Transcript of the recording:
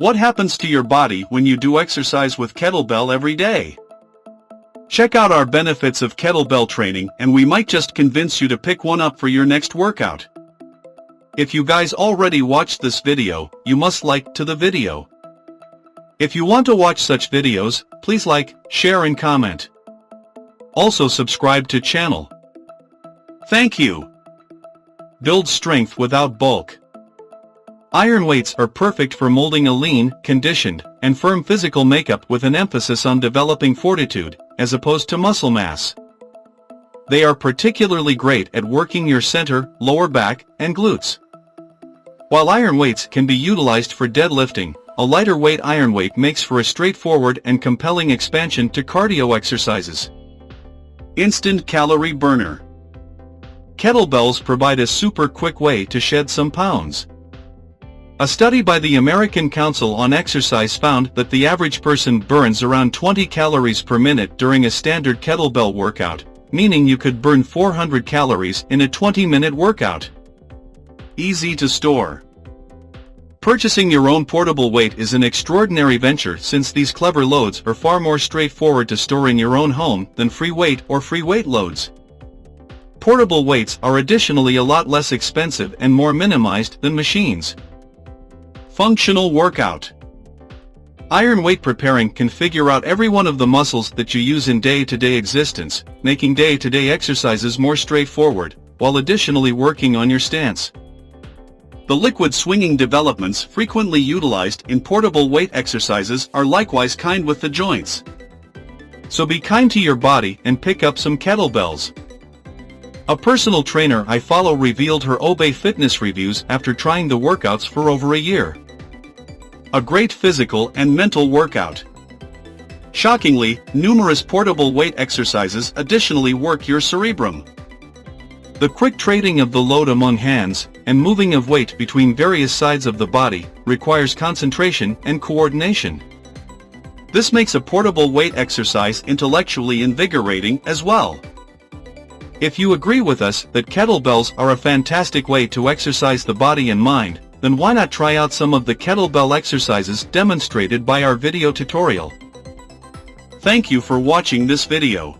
What happens to your body when you do exercise with kettlebell every day? Check out our benefits of kettlebell training and we might just convince you to pick one up for your next workout. If you guys already watched this video, you must like the video. If you want to watch such videos, please like, share and comment. Also subscribe to channel. Thank you. Build strength without bulk. Iron weights are perfect for molding a lean, conditioned, and firm physical makeup with an emphasis on developing fortitude, as opposed to muscle mass. They are particularly great at working your center, lower back, and glutes. While iron weights can be utilized for deadlifting, a lighter weight iron weight makes for a straightforward and compelling expansion to cardio exercises. Instant calorie burner. Kettlebells provide a super quick way to shed some pounds. A study by the American Council on Exercise found that the average person burns around 20 calories per minute during a standard kettlebell workout, meaning you could burn 400 calories in a 20-minute workout. Easy to store. Purchasing your own portable weight is an extraordinary venture since these clever loads are far more straightforward to store in your own home than free weight or free weight loads. Portable weights are additionally a lot less expensive and more minimized than machines. Functional workout. Iron weight preparing can figure out every one of the muscles that you use in day-to-day existence, making day-to-day exercises more straightforward, while additionally working on your stance. The liquid swinging developments frequently utilized in portable weight exercises are likewise kind with the joints. So be kind to your body and pick up some kettlebells. A personal trainer I follow revealed her Obey fitness reviews after trying the workouts for over a year. A great physical and mental workout. Shockingly, numerous portable weight exercises additionally work your cerebrum. The quick trading of the load among hands, and moving of weight between various sides of the body, requires concentration and coordination. This makes a portable weight exercise intellectually invigorating as well. If you agree with us that kettlebells are a fantastic way to exercise the body and mind, then why not try out some of the kettlebell exercises demonstrated by our video tutorial. Thank you for watching this video.